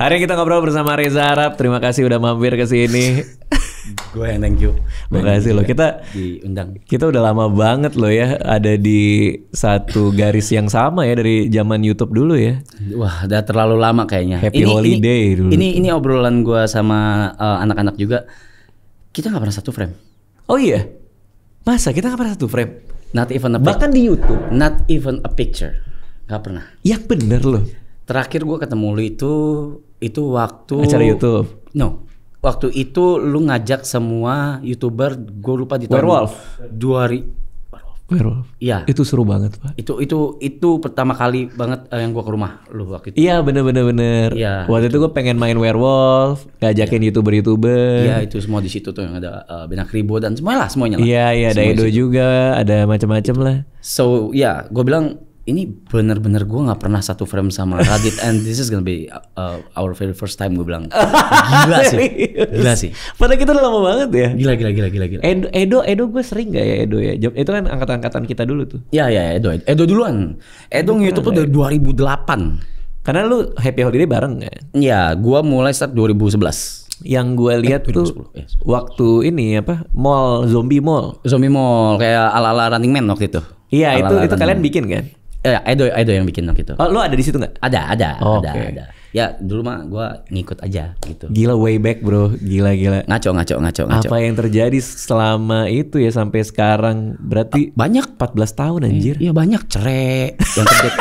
Hari ini kita ngobrol bersama Reza Arab. Terima kasih udah mampir ke sini. Gue yang thank you. Makasih loh. Kita diundang. Kita udah lama banget loh ya ada di satu garis yang sama ya dari zaman YouTube dulu ya. Wah, udah terlalu lama kayaknya. Happy holiday dulu. Ini obrolan gue sama anak-anak juga. Kita nggak pernah satu frame. Oh iya? Masa kita nggak pernah satu frame? Not even a bahkan di YouTube. Not even a picture. Nggak pernah. Ya bener loh. Terakhir gue ketemu lu itu waktu acara YouTube. No. Waktu itu lu ngajak semua YouTuber, gue lupa di tahun Werewolf. Werewolf. Iya. Itu seru banget, Pak. Itu pertama kali banget yang gue ke rumah lu waktu itu. Iya, bener. Iya. Waktu itu gue pengen main Werewolf, ngajakin YouTuber. Iya, itu semua di situ tuh yang ada Benak Ribo dan semuanya lah. Iya, ada Edo juga, ada macam-macam lah. So, ya, gue bilang ini bener-bener gue nggak pernah satu frame sama Radit and this is gonna be our very first time, gue bilang. Gila sih. Padahal kita udah lama banget ya. Gila. Edo gue sering gak ya Edo ya? Itu kan angkatan kita dulu tuh. Iya, Edo duluan. Edo YouTube tuh dari 2008. Karena lu Happy Holiday bareng kan? Iya, gue mulai start 2011. Yang gue lihat tuh waktu ini apa? Zombie mall kayak ala-ala Running Man waktu itu. Iya, itu kalian bikin kan? Edo yang bikin waktu itu. Oh, lu ada di situ nggak? Ada. Okay. Ada. Ya dulu mah gue ngikut aja gitu. Gila, way back bro, gila. Ngaco. Apa yang terjadi selama itu ya sampai sekarang? Berarti banyak 14 tahun anjir. Iya banyak cerai yang terjadi.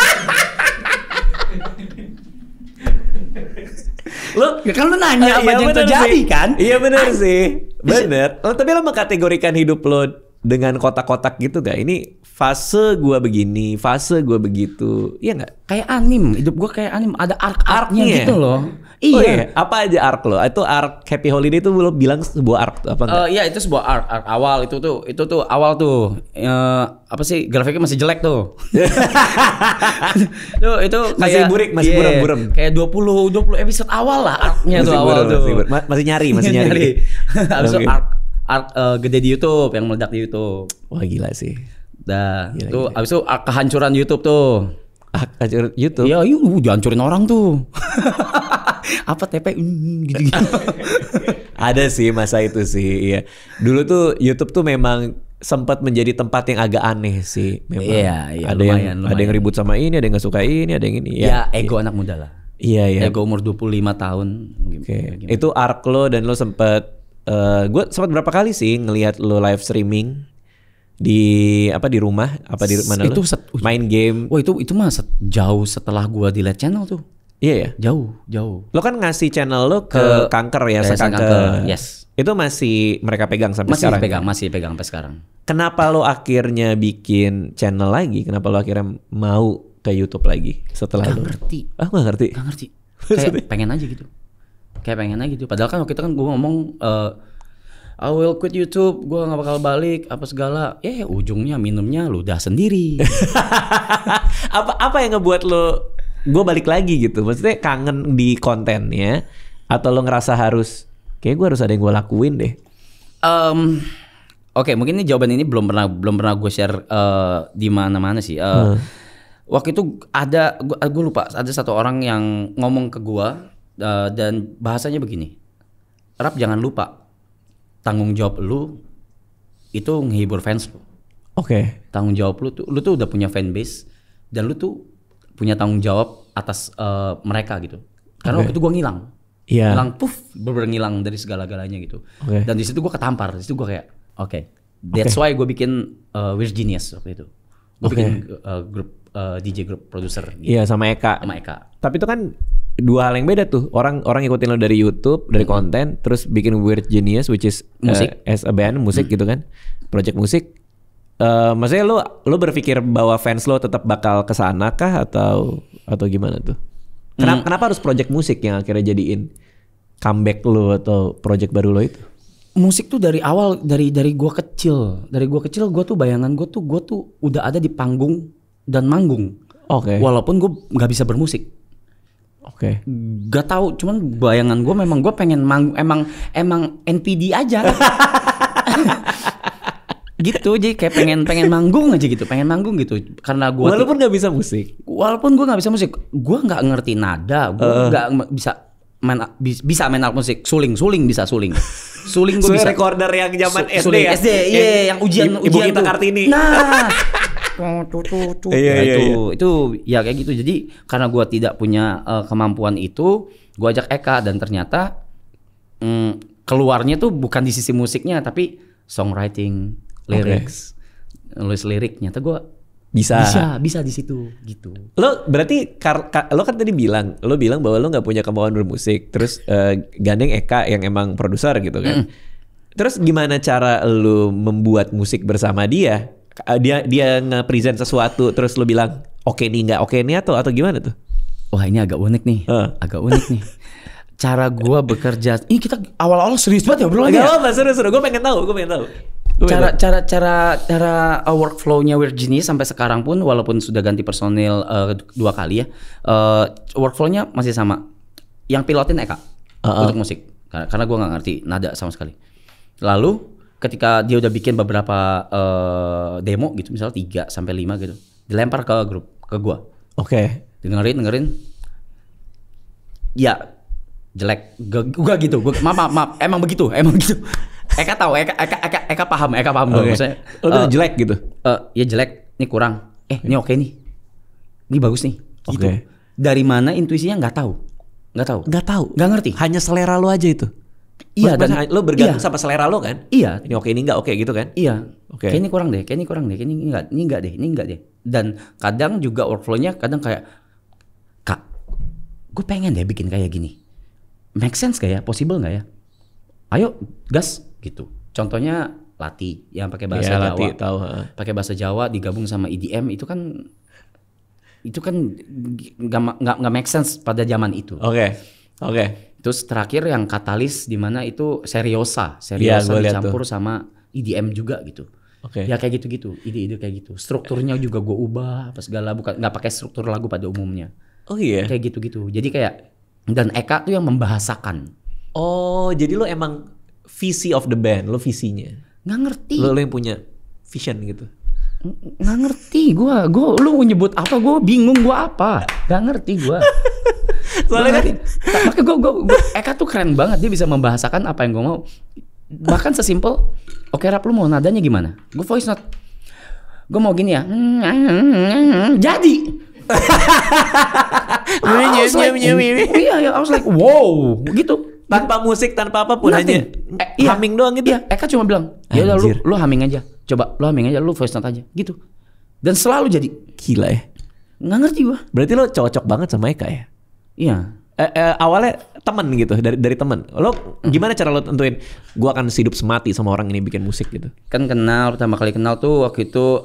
Kan lu nanya apa yang terjadi sih. Kan? Iya benar sih. Bener. Tapi lo mengkategorikan hidup lo dengan kotak-kotak gitu gak? Ini fase gua begini, fase gua begitu. Iya gak? Kayak anim, hidup gua kayak anim, ada arc-arcnya gitu loh. Iya. Oh iya. Apa aja arc lo? Itu arc Happy Holiday itu lo bilang sebuah arc apa enggak? Iya, itu sebuah arc awal itu tuh awal tuh. Apa sih, grafiknya masih jelek tuh. itu masih burik, masih buram-buram. Kayak 20 episode awal lah arc-nya tuh awal tuh. Masih nyari. Habis itu arc gede di YouTube, yang meledak di YouTube. Wah gila sih. Tuh abis itu kehancuran YouTube tuh. Hancuran YouTube? Iya, dihancurin orang tuh. Apa TP gitu. Ada sih masa itu sih. Iya. Dulu tuh YouTube tuh memang sempat menjadi tempat yang agak aneh sih. Memang. Iya. Ada yang ribut sama ini, ada yang nggak suka ini, ada yang ini. Ya ego anak muda lah. Iya. Ego umur 25 tahun. Oke. Itu arc lo dan lo sempat gue sempat berapa kali sih ngelihat lo live streaming di rumah di mana itu lo main game. Wah itu mah jauh setelah gue delete channel tuh. Iya ya, jauh. Lo kan ngasih channel lo ke kanker ya, sekanker. Yes. Itu masih mereka pegang sampai sekarang. Masih pegang sampai sekarang. Kenapa lo akhirnya bikin channel lagi? Kenapa lo akhirnya mau ke YouTube lagi setelah lo? Gak ngerti. Kayak pengen aja gitu. Padahal kan waktu itu kan gue ngomong I will quit YouTube, gue gak bakal balik apa segala. Ujungnya minumnya lu udah sendiri. apa yang ngebuat lo gue balik lagi gitu? Maksudnya kangen di kontennya atau lo ngerasa kayak gue harus ada yang gue lakuin deh? Oke, mungkin ini jawaban ini belum pernah gue share di mana-mana sih. Waktu itu gue lupa, ada satu orang yang ngomong ke gue dan bahasanya begini. Rap, jangan lupa tanggung jawab lu itu menghibur fans lu. Oke. Tanggung jawab lu tuh udah punya fanbase dan lu tuh punya tanggung jawab atas mereka gitu. Karena waktu itu gue ngilang. Iya. Ngilang, bener-bener ngilang dari segala-galanya gitu. Dan di situ gue ketampar. Di situ gue kayak, that's why gue bikin Weird Genius waktu itu. Gue bikin grup DJ grup produser. Gitu. Iya, sama Eka. Tapi itu kan dua hal yang beda tuh. Orang ikutin lo dari YouTube, dari konten, terus bikin Weird Genius, which is musik, as a band, musik gitu kan, project musik. Maksudnya lo berpikir bahwa fans lo tetap bakal kesana kah atau gimana tuh? Kenapa harus project musik yang akhirnya jadiin comeback lo atau project baru lo itu? Musik tuh dari awal, dari gue kecil. Dari gue kecil gue tuh bayangan gue tuh udah ada di panggung dan manggung. Walaupun gue nggak bisa bermusik. Gak tahu, cuman bayangan gue memang gue pengen emang NPD aja. Gitu, jadi kayak pengen manggung aja gitu, karena gue walaupun nggak bisa musik, gue nggak ngerti nada, gue nggak bisa bisa main alat musik, suling bisa suling gue Suling bisa. recorder yang zaman SD Suling ya. SD, iya, yang ujian Ibu kita tuh. Kartini. Nah, Iya, nah, iya, itu ya kayak gitu. Jadi karena gue tidak punya kemampuan itu, gue ajak Eka dan ternyata keluarnya tuh bukan di sisi musiknya tapi songwriting, lyrics, nulis lirik. Ternyata gue bisa di situ gitu. Lo berarti lo kan tadi lo bilang bahwa lo nggak punya kemauan bermusik, terus gandeng Eka yang emang produser gitu kan. Terus gimana cara lo membuat musik bersama dia? Dia nge-present sesuatu terus lo bilang oke nih nggak oke nih atau gimana tuh? Wah, ini agak unik nih. Cara gua bekerja. Ini kita awal-awal serius banget ya bro. Gak apa, seru. Gue pengen tahu. Cara workflow-nya Weird Genius sampai sekarang pun walaupun sudah ganti personil 2 kali ya, workflow-nya masih sama. Yang pilotin Eka untuk musik. Karena gue nggak ngerti nada sama sekali. Lalu ketika dia udah bikin beberapa demo gitu, misalnya 3 sampai 5 gitu, dilempar ke grup, ke gue. Oke. Dengerin. Ya jelek. Gue gitu. Maaf. Emang begitu. Eka tahu, Eka paham dong maksudnya. Lo jelek gitu. Ya jelek, ini kurang. Ini oke nih. Ini bagus nih. Gitu. Oke. Dari mana intuisinya nggak tahu. Nggak ngerti. Hanya selera lo aja itu. Iya, dan lo bergantung sama selera lo kan? Iya. Ini oke, ini nggak oke gitu kan? Iya. Oke. Kayak ini kurang deh. Ini enggak deh. Dan kadang juga workflow-nya kadang kayak, Kak, gue pengen deh bikin kayak gini. Make sense gak ya? Possible gak ya? Ayo gas gitu. Contohnya Lati yang pakai bahasa Jawa. Lati, tahu. Pakai bahasa Jawa digabung sama EDM itu kan nggak make sense pada zaman itu. Oke. Terus terakhir yang Katalis di mana itu Seriosa Iya, dicampur sama EDM juga gitu. Oke. Ya kayak gitu-gitu, ide-ide kayak gitu. Strukturnya juga gue ubah apa segala, bukan nggak pakai struktur lagu pada umumnya. Oh iya. Kayak gitu-gitu. Jadi kayak, dan Eka tuh yang membahasakan. Oh, jadi lo emang visi of the band, lo visinya. Nggak ngerti. Lo yang punya vision gitu. Nggak ngerti. Lu nyebut apa? Gue bingung. Gue apa? Nggak ngerti gue. Soalnya kan, makanya gue Eka tuh keren banget. Dia bisa membahasakan apa yang gue mau. Bahkan sesimpel, oke rap lu mau nadanya gimana? Gue voice note. Gue mau gini ya. Jadi. I was like, wow, gitu. tanpa musik, tanpa apapun, hanya humming doang gitu. Iya, Eka cuma bilang, ya udah lu humming aja. Coba lu humming aja, lu voice note aja, gitu. Dan selalu jadi. Gila ya. Nggak ngerti gua. Berarti lo cocok banget sama Eka ya? Iya. Awalnya teman gitu, dari teman. Lo gimana cara lo tentuin gua akan hidup semati sama orang ini bikin musik gitu? Kan pertama kali kenal tuh waktu itu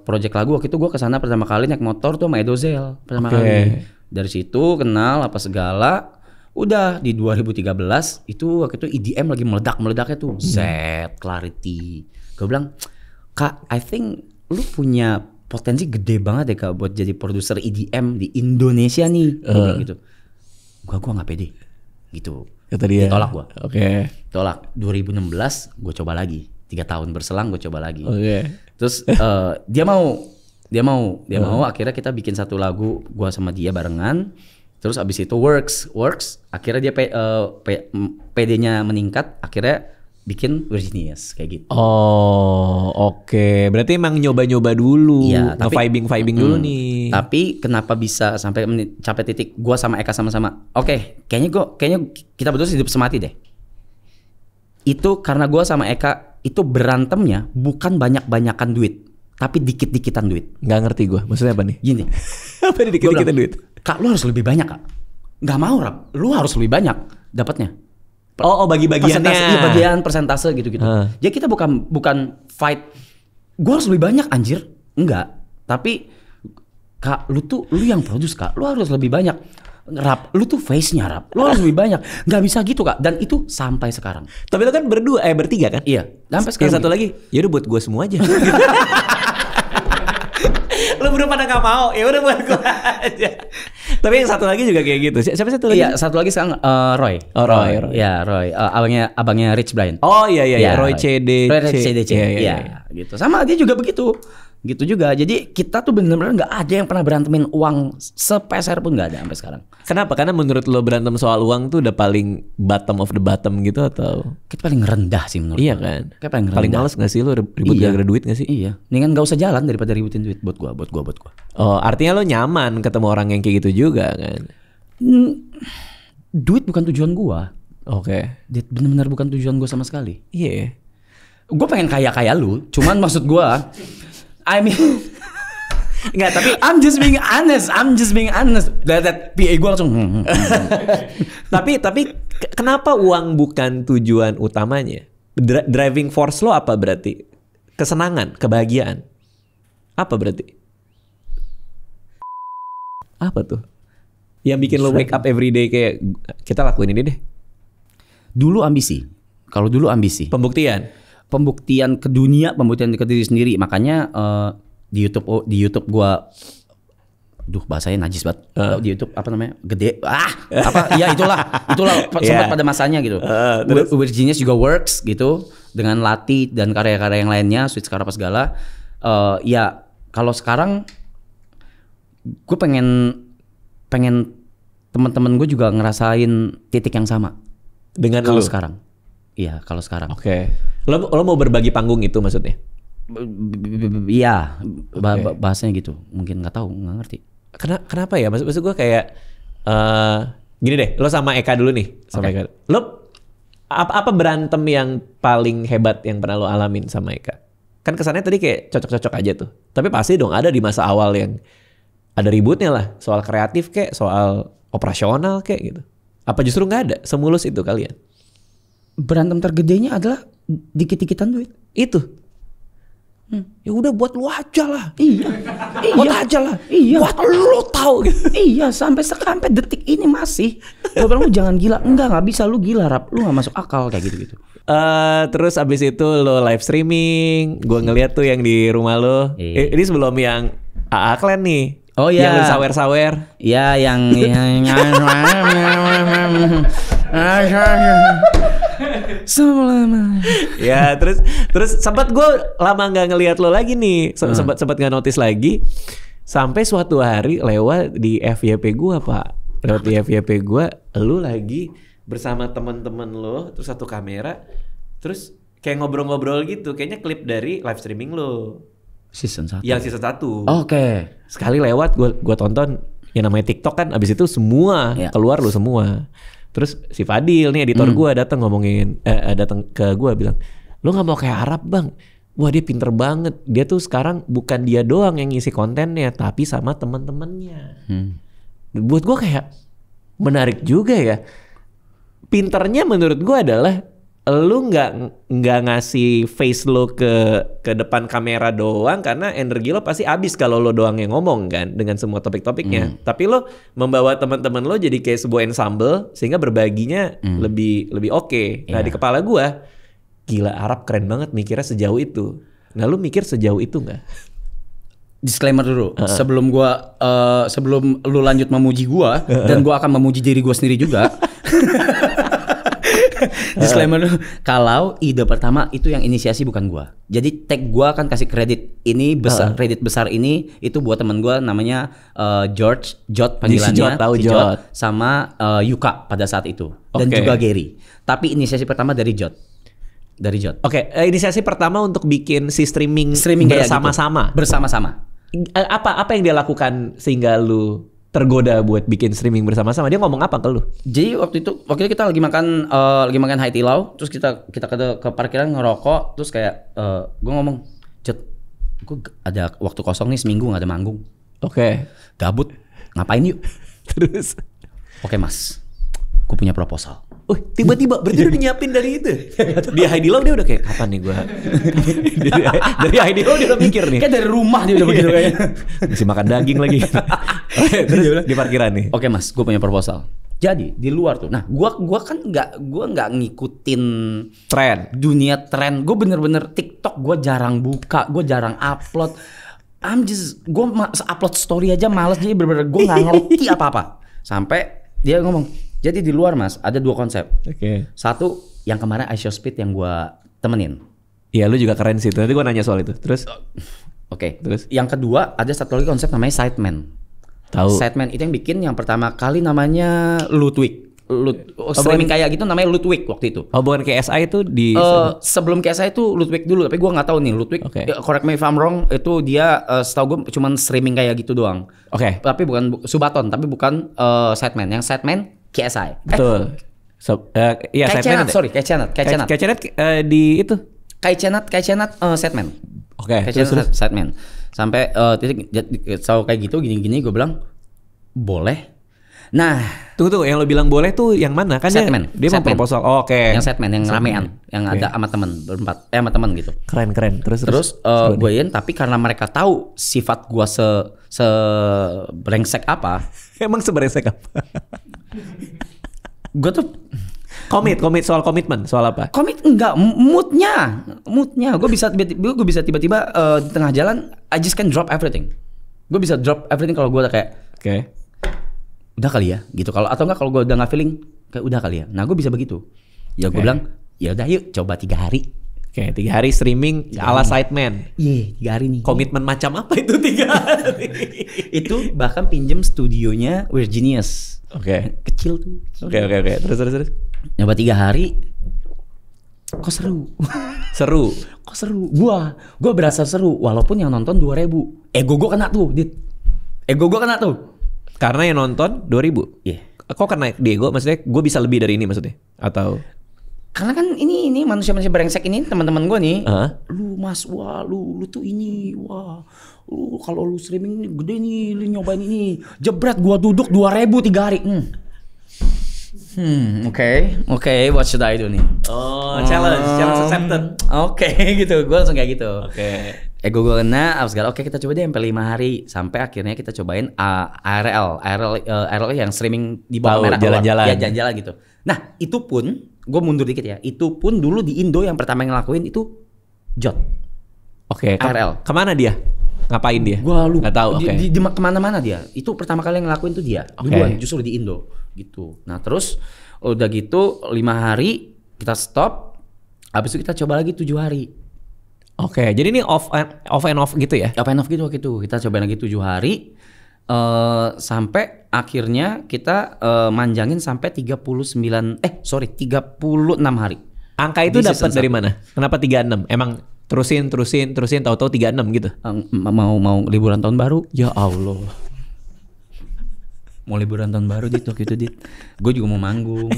project lagu, waktu itu gua kesana pertama kali naik motor tuh sama Edozel pertama kali. Dari situ kenal apa segala. Udah di 2013 itu waktu itu EDM lagi meledak-meledaknya tuh. Z, Clarity. Gue bilang, Kak, I think lu punya potensi gede banget deh Kak buat jadi produser EDM di Indonesia nih. Gue bilang gitu. Gua gak pede. Gitu. Kata dia. Ditolak gua. Oke. Tolak. 2016 gue coba lagi. 3 tahun berselang gue coba lagi. Terus dia mau akhirnya kita bikin satu lagu gua sama dia barengan. Terus abis itu works akhirnya dia PD-nya meningkat, akhirnya bikin Weird Genius kayak gitu. Oh, oke. Berarti emang nyoba-nyoba dulu, ya, nge-vibing dulu nih. Tapi kenapa bisa sampai mencapai titik gua sama Eka sama-sama, oke, kayaknya kita berdua hidup semati deh. Itu karena gua sama Eka itu berantemnya bukan banyak-banyakan duit, tapi dikit-dikitan duit. Nggak ngerti gue, maksudnya apa nih? Gini. Apa nih dikit-dikitan duit? Kak, lu harus lebih banyak, Kak. Nggak mau, Rap. Lu harus lebih banyak dapatnya. Bagi-bagiannya. Iya, bagian persentase gitu-gitu. Jadi kita bukan fight. Gue harus lebih banyak, anjir. Enggak. Tapi Kak, lu yang produce, Kak. Lu harus lebih banyak. Rap, lu tuh face-nya, Rap. Lu harus lebih banyak. Nggak bisa gitu, Kak. Dan itu sampai sekarang. Tapi itu kan bertiga kan? Iya. Sampai sekarang. Yang satu lagi, yaudah buat gue semua aja. Lu berdua pada gak mau, ya udah buat gue aja. Tapi yang satu lagi juga kayak gitu. Siapa satu lagi? Iya, satu lagi sekarang Roy. Oh, Roy. Ya, Roy. Abangnya Rich Brian. Oh iya. Roy CDC. Iya, gitu. Sama dia juga begitu. Gitu juga. Jadi kita tuh bener-bener nggak ada yang pernah berantemin uang sepeser pun nggak ada sampai sekarang. Kenapa? Karena menurut lo berantem soal uang tuh udah paling bottom of the bottom gitu atau? Kita paling rendah sih menurut Iya gue. kan? Kayak paling rendah. Paling males gak sih lo ribut Iya. gara-gara duit gak sih? Iya. Mendingan gak usah jalan daripada ributin duit buat gua. Oh, artinya lo nyaman ketemu orang yang kayak gitu juga kan? Duit bukan tujuan gua. Oke. Duit bener-bener bukan tujuan gua sama sekali. Iya. Gue pengen kaya lu, cuman maksud gua, I mean, Enggak, tapi I'm just being honest. That PA gue langsung. tapi kenapa uang bukan tujuan utamanya? Driving force lo apa berarti? Kesenangan, kebahagiaan. Apa berarti? Apa tuh? Yang bikin lo wake up every day kayak kita lakuin ini deh. Dulu ambisi. Kalau dulu ambisi. Pembuktian ke dunia, pembuktian ke diri sendiri. Makanya di YouTube gua, bahasanya najis banget. Di YouTube apa namanya? Gede. Ya itulah sempat pada masanya gitu. Weird Genius juga works gitu dengan Lati dan karya-karya yang lainnya, Switch Sekarang apa segala. Ya kalau sekarang gue pengen teman-teman gue juga ngerasain titik yang sama dengan kalau lu sekarang. Iya, kalau sekarang. Oke. Lo mau berbagi panggung itu maksudnya? Iya, bahasanya gitu. Mungkin nggak ngerti. Kenapa ya? Maksud gue kayak gini deh, lo sama Eka dulu nih, sama Eka. Lo apa berantem yang paling hebat yang pernah lo alamin sama Eka? Kan kesannya tadi kayak cocok-cocok aja tuh. Tapi pasti dong ada di masa awal yang ada ributnya lah, soal kreatif kayak, soal operasional kayak gitu. Apa justru nggak ada? Semulus itu kalian? Berantem tergedenya adalah dikit-dikitan duit. Itu. Ya udah buat lu aja lah. Iya. Buat aja lah. Iya. Buat lu tahu gitu. Iya, sampai detik ini masih. Gue bilang lu jangan gila. Enggak bisa, lu gila Rap. Lu gak masuk akal kayak gitu-gitu. Terus abis itu lo live streaming. Gue ngeliat tuh yang di rumah lo. Ini sebelum yang AA Clan nih. Oh iya. Yang lu sawer-sawer. Iya, yang selama. Ya, terus sempat gue lama nggak ngelihat lo lagi nih. Sempat nggak notice lagi. Sampai suatu hari lewat di FYP gue, Pak. Lewat di FYP gue, lu lagi bersama teman-teman lo, terus satu kamera, terus kayak ngobrol-ngobrol gitu. Kayaknya klip dari live streaming lo. Season 1. Yang season 1. Oke. Sekali lewat gue tonton yang namanya TikTok kan, abis itu semua keluar lo semua. Terus si Fadil nih editor gue datang ngomongin, datang ke gue bilang, lo nggak mau kayak Arab bang? Wah dia pinter banget. Dia tuh sekarang bukan dia doang yang ngisi kontennya, tapi sama teman-temannya. Buat gue kayak menarik juga ya. Pinternya menurut gue adalah lu nggak ngasih face lo ke depan kamera doang, karena energi lo pasti habis kalau lo doang yang ngomong kan dengan semua topik-topiknya. Tapi lo membawa teman-teman lo jadi kayak sebuah ensemble sehingga berbaginya lebih oke. Nah di kepala gua, gila Arab keren banget mikirnya sejauh itu. Nah lu mikir sejauh itu nggak? Disclaimer dulu, sebelum lu lanjut memuji gua dan gua akan memuji diri gua sendiri juga. Disclaimer dulu, kalau ide pertama itu yang inisiasi bukan gua. Jadi tag gua akan kasih kredit ini besar, kredit besar ini itu buat teman gua namanya Jot panggilannya, Jot sama Yuka pada saat itu dan juga Gary. Tapi inisiasi pertama dari Jot. Oke, inisiasi pertama untuk bikin si streaming bersama-sama. Gitu. Bersama-sama. Apa yang dia lakukan sehingga lu tergoda buat bikin streaming bersama-sama? Dia ngomong apa ke lu? Jadi waktu itu kita lagi makan Hai Di Lao, terus kita ke parkiran ngerokok, terus kayak gue ngomong, Jot, gue ada waktu kosong nih seminggu nggak ada manggung. Oke. Gabut, ngapain yuk? Terus? Oke mas, gue punya proposal. Tiba-tiba berarti udah nyiapin dari itu. Di Hai Di Lao dia udah kayak kapan nih gue? Dari Hai Di Lao dia udah mikir nih. Kayak dari rumah dia udah begitu kayaknya. Masih makan daging lagi. Terus di parkiran nih. Oke mas, gue punya proposal. Jadi di luar tuh, nah gue kan nggak ngikutin tren, dunia tren. Gue bener-bener TikTok gue jarang buka, gue jarang upload. Gue upload story aja males, jadi bener-bener gue nggak ngerti apa-apa. Sampai dia ngomong, jadi di luar mas ada 2 konsep. Satu yang kemarin iShow Speed yang gue temenin. Iya lu juga keren sih. Nanti gue nanya soal itu. Terus? Oke. Terus? Yang kedua ada satu lagi konsep namanya sideman. Tahu. Sideman itu yang bikin yang pertama kali namanya Ludwig. Streaming kayak gitu namanya Ludwig waktu itu. Oh, bukan KSI itu di Sebelum KSI itu Ludwig dulu, tapi gua nggak tahu nih Ludwig. Oke. Correct me if I'm wrong, itu dia setahu gue cuman streaming kayak gitu doang. Oke. Tapi bukan Subaton, tapi bukan sideman. Yang sideman KSI. Betul. Iya, Kaicenat, sorry, Kaicenat. Kaicenat di itu. Kaicenat sideman. Oke. Kaicenat sideman. Sampai titik kayak gitu gini-gini gue bilang boleh. Nah, Tunggu, yang lo bilang boleh tuh yang mana? Kan dia mau proposal. Oh, oke. Yang sideman, yang ramean, yang ada sama teman berempat, sama teman gitu. Keren. Terus gue tapi karena mereka tahu sifat gue se brengsek apa, emang seberesek apa? gue tuh soal komitmen, soal apa? komit enggak moodnya gue bisa tiba-tiba di tengah jalan I just can drop everything. Gue bisa drop everything kalau gue udah kayak udah kali ya gitu, kalau atau enggak kalau gue udah nggak feeling kayak udah kali ya. Nah gue bisa begitu ya. Gue bilang ya udah yuk coba 3 hari. 3 hari streaming ala sideman. Iya, 3 hari nih. Komitmen macam apa itu 3 hari? Itu bahkan pinjem studionya Virginius. Oke. Kecil tuh. Oke. Terus. Nyoba 3 hari. Kok seru. Kok seru. Gua berasa seru walaupun yang nonton 2.000. Ego gua kena tuh, Dit. Karena yang nonton 2.000. Iya. Kok kena Diego? Maksudnya gue bisa lebih dari ini maksudnya? Atau karena kan ini manusia-manusia brengsek ini teman-teman gue nih. Lu Mas, wah lu tuh ini, wah. Lu kalau lu streaming ini gede nih, lu nyobain ini. Jebret gua duduk 2.000 3 hari. Oke, what should I do nih? Challenge accepted. Oke, gitu. Gue langsung kayak gitu. Oke. Ego gue kena, oke kita coba deh sampai 5 hari. Sampai akhirnya kita cobain ARL yang streaming di bawah merah. Jalan-jalan. Ya, jalan-jalan gitu. Nah, itu pun, gue mundur dikit ya. Itu pun dulu di Indo yang pertama yang ngelakuin itu Jot. Oke. ARL. Kemana dia? Ngapain dia? Gua lupa. Nggak tahu. Di kemana-mana dia. Itu pertama kali yang ngelakuin tuh dia. Duluan, justru di Indo gitu. Nah terus udah gitu 5 hari kita stop. Habis itu kita coba lagi 7 hari. Oke. Jadi ini off and off gitu ya? Off and off gitu waktu itu. Kita cobain lagi 7 hari. Sampai akhirnya kita manjangin sampai 36 hari. Angka itu dapat dari mana? Kenapa 36? Emang terusin tahu-tahu 36 gitu? Mau liburan tahun baru. Ya Allah. Mau liburan tahun baru Dit waktu itu Dit. Gue juga mau manggung.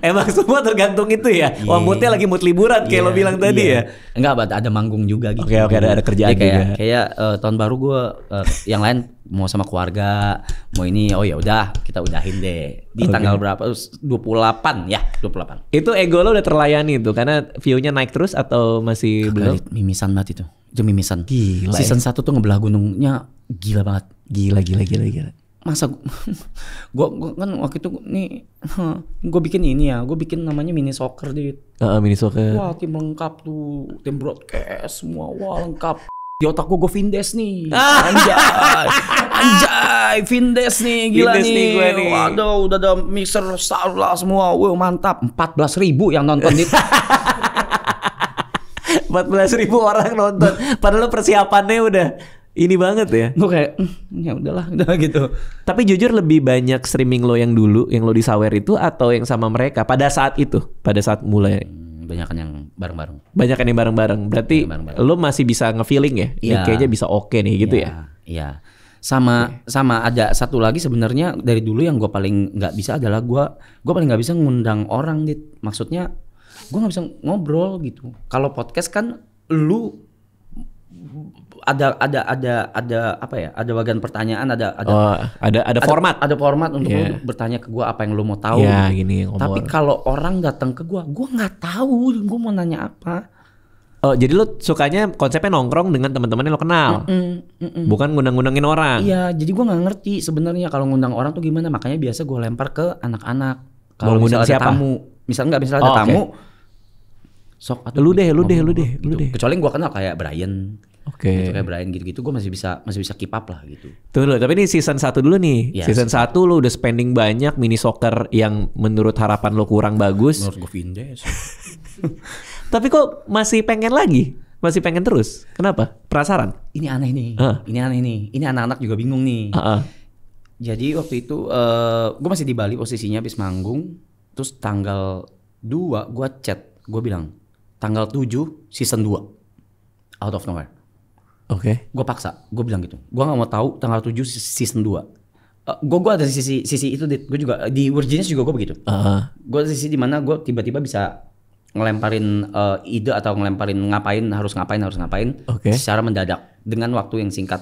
emang semua tergantung itu ya. Wah, moodnya lagi mood liburan kayak lo bilang tadi ya. Enggak, ada manggung juga gitu. Oke, ada kerjaan juga. Kayak tahun baru gue yang lain mau sama keluarga, mau ini ya udah kita udahin deh. Di tanggal berapa? 28 ya, 28. Itu ego lo udah terlayani tuh karena view-nya naik terus atau masih belum? Mimisan banget itu. Itu mimisan. Gila. Season 1 tuh ngebelah gunungnya gila banget. Gila. Masa gua kan waktu itu nih gue bikin ini ya, gue bikin namanya mini soccer Dit. Mini soccer. Wah, tim lengkap tuh, tim broadcast semua, wah lengkap. Di otak gue Vindes nih. Anjay, Vindes nih, gila Vindes nih. Gue nih. Waduh, udah ada mixer lah semua. Wah, mantap. 14.000 yang nonton Dit. 14.000 orang nonton. Padahal persiapannya udah ini banget ya. Gue kayak ya udahlah, udah gitu. Tapi jujur lebih banyak streaming lo yang dulu, yang lo di Sawer itu atau yang sama mereka pada saat itu, pada saat mulai? Banyakan yang bareng-bareng. Banyakan yang bareng-bareng. Berarti lo masih bisa nge-feeling ya? Ini kayaknya bisa oke nih gitu ya? Iya. Sama ada satu lagi sebenarnya dari dulu yang gue paling nggak bisa adalah gue paling nggak bisa ngundang orang Dit. Maksudnya gue nggak bisa ngobrol gitu. Kalau podcast kan lu ada apa ya? Ada bagian pertanyaan, ada format. Ada format untuk lu bertanya ke gue apa yang lu mau tahu. Iya, gitu. gini ngomong. Tapi kalau orang datang ke gue nggak tahu gue mau nanya apa. Oh, jadi lo sukanya konsepnya nongkrong dengan teman-teman yang lo kenal, bukan ngundang-ngundangin orang. Iya, jadi gue nggak ngerti sebenarnya kalau ngundang orang tuh gimana. Makanya biasa gue lempar ke anak-anak. Kalau ngundang siapa? Tamu, misalnya ada tamu, sok atau lu deh. Kecuali gue kenal kayak Brian. Oke. Gitu, kayak Brian gitu-gitu gue masih bisa keep up lah gitu. Tunggu dulu, tapi ini season 1 dulu nih. Ya, season 1 lo udah spending banyak mini soccer yang menurut harapan lo kurang bagus. Menurut gue Vindes. Tapi kok masih pengen lagi? Masih pengen terus? Kenapa? Penasaran? Ini aneh nih, ini aneh nih. Ini anak-anak juga bingung nih. Jadi waktu itu gue masih di Bali posisinya habis manggung. Terus tanggal 2 gue chat, gue bilang tanggal 7 season 2 out of nowhere. Oke. Gue paksa, gue bilang gitu. Gue gak mau tahu tanggal 7 season 2. Gue ada sisi itu, gue juga di Virginius juga gue begitu. Gue ada sisi dimana gue tiba-tiba bisa ngelemparin ide atau ngelemparin harus ngapain secara mendadak dengan waktu yang singkat.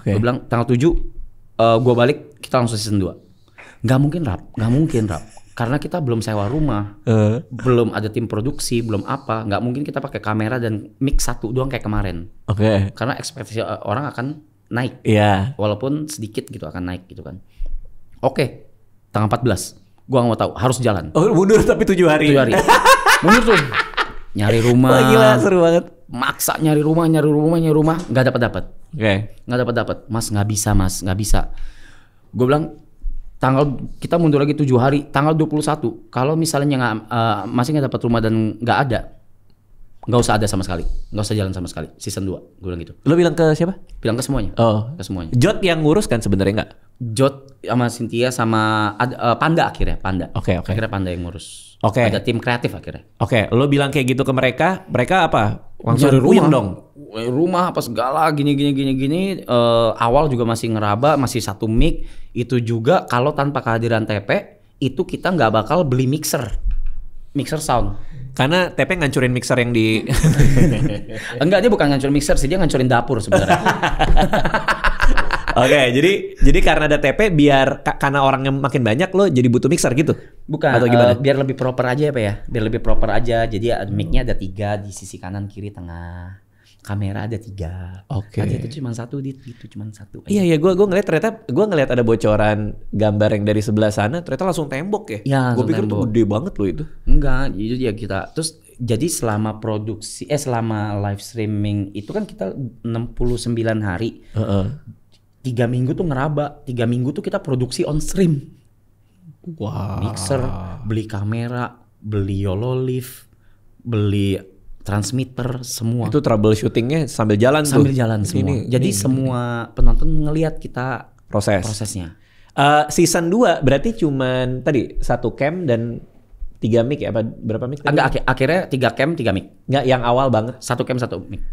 Gue bilang tanggal 7 gue balik, kita langsung season 2. Gak mungkin rap. Karena kita belum sewa rumah, belum ada tim produksi, belum apa. Gak mungkin kita pakai kamera dan mic satu doang kayak kemarin. Karena ekspektasi orang akan naik. Walaupun sedikit gitu akan naik gitu kan. Tanggal 14. Gua gak mau tahu, harus jalan. Mundur tapi 7 hari. 7 hari. Mundur tuh. Nyari rumah. Wah, gila, seru banget. Maksa nyari rumah. Gak dapat. Gak dapat. Mas gak bisa. Gue bilang kita mundur lagi 7 hari. Tanggal 21. Kalau misalnya masih gak dapat rumah dan gak ada, gak usah ada sama sekali. Gak usah jalan sama sekali. Season 2. Gue bilang gitu. Lo bilang ke siapa? Bilang ke semuanya. Ke semuanya. Jot yang ngurus kan sebenarnya nggak? Jot sama Cynthia sama Panda akhirnya. Akhirnya Panda yang ngurus. Ada tim kreatif akhirnya. Lo bilang kayak gitu ke mereka apa? Langsung rumah dong. Rumah apa segala gini. Awal juga masih ngeraba, masih satu mic. Itu juga kalau tanpa kehadiran TP itu kita nggak bakal beli mixer sound. Karena TP ngancurin mixer yang di Enggak, dia bukan ngancurin mixer sih, dia ngancurin dapur sebenarnya. Jadi karena ada TP karena orangnya makin banyak lo jadi butuh mixer gitu? Bukan, atau gimana? Biar lebih proper aja ya Pak ya. Biar lebih proper aja. Jadi mic-nya ada 3 di sisi kanan, kiri, tengah. Kamera ada 3. Tadi itu cuma 1, gitu cuma 1. Iya, gue ngeliat ada bocoran gambar yang dari sebelah sana, ternyata langsung tembok ya. Gue pikir tuh gede banget loh itu. Enggak, itu dia kita. Terus jadi selama live streaming itu kan kita 69 hari. 3 minggu tuh ngeraba. 3 minggu tuh kita produksi on stream. Mixer, beli kamera, beli YOLO lift, beli transmitter, semua. Itu troubleshootingnya sambil jalan semua. Jadi semua penonton ngelihat kita prosesnya. Season 2 berarti cuman tadi 1 cam dan 3 mic ya? Apa berapa mic tadi? Akhirnya 3 cam 3 mic. Enggak, yang awal banget 1 cam 1 mic.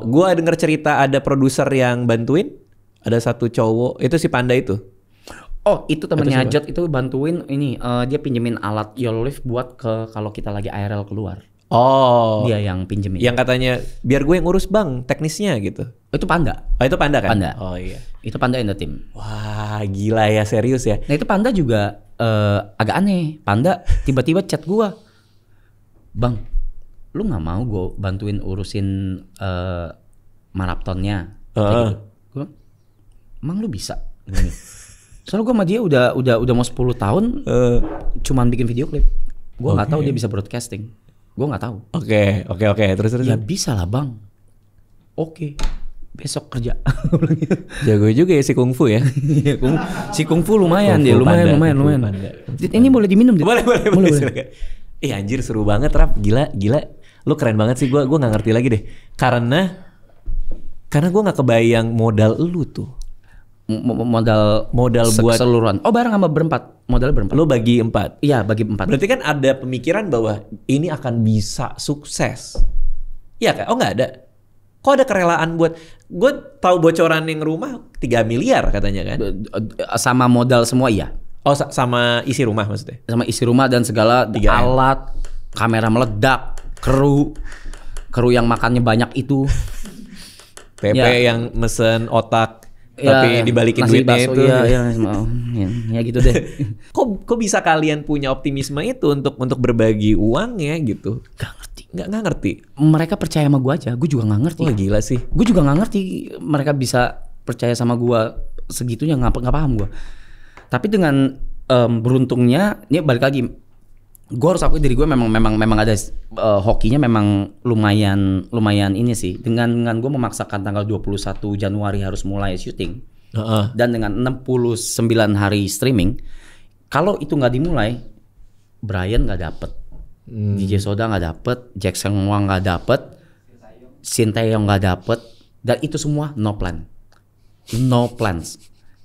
Gua denger cerita ada produser yang bantuin. Ada satu cowok, itu si Panda itu. Itu temennya Jot itu bantuin ini, dia pinjemin alat YOLO lift buat kalau kita lagi IRL keluar. Dia yang pinjemin. Yang katanya biar gue yang ngurus bang teknisnya gitu. Itu Panda. Itu Panda kan? Panda. Iya. Itu Panda in the team. Wah gila ya, serius ya. Nah itu Panda juga agak aneh. Panda tiba-tiba chat gue, bang, lu nggak mau gue bantuin urusin maratonnya? Gitu. Gue, emang lu bisa? Soalnya gue sama dia udah mau 10 tahun, cuman bikin video klip. Gue nggak tahu dia bisa broadcasting. Gue nggak tahu. Oke. Terus. Ya bisa lah bang. Besok kerja. Jago juga ya si kungfu ya. Si kungfu lumayan dia, lumayan. Ini boleh diminum? Boleh. Anjir seru banget Rap, gila. Lu keren banget sih, gue nggak ngerti lagi deh. Karena gue nggak kebayang modal lu tuh. Modal buat keseluruhan. Bareng sama berempat. Modal berempat. Lo bagi 4? Iya, bagi 4. Berarti kan ada pemikiran bahwa ini akan bisa sukses. Iya kan? Nggak ada. Kok ada kerelaan buat, gue tahu bocoran yang rumah 3 miliar katanya kan? Sama modal semua iya. Sama isi rumah maksudnya? Sama isi rumah dan segala alat, kamera meledak, kru yang makannya banyak itu. PP yang mesen otak. Tapi dibalikin duitnya itu. Ya gitu deh. Kok bisa kalian punya optimisme itu untuk berbagi uang ya gitu? Gak ngerti. Nggak ngerti. Mereka percaya sama gue aja. Gue juga nggak ngerti. Gila sih. Gue juga nggak ngerti. Mereka bisa percaya sama gue segitunya, nggak paham gue. Tapi dengan beruntungnya, ini balik lagi. Gue harus akui diri gue memang ada hokinya memang lumayan ini sih. Dengan gue memaksakan tanggal 21 Januari harus mulai syuting. Dan dengan 69 hari streaming, kalau itu nggak dimulai, Brian nggak dapet, DJ Soda nggak dapet, Jackson Wang nggak dapet, Sinteyong nggak dapet, dan itu semua no plans.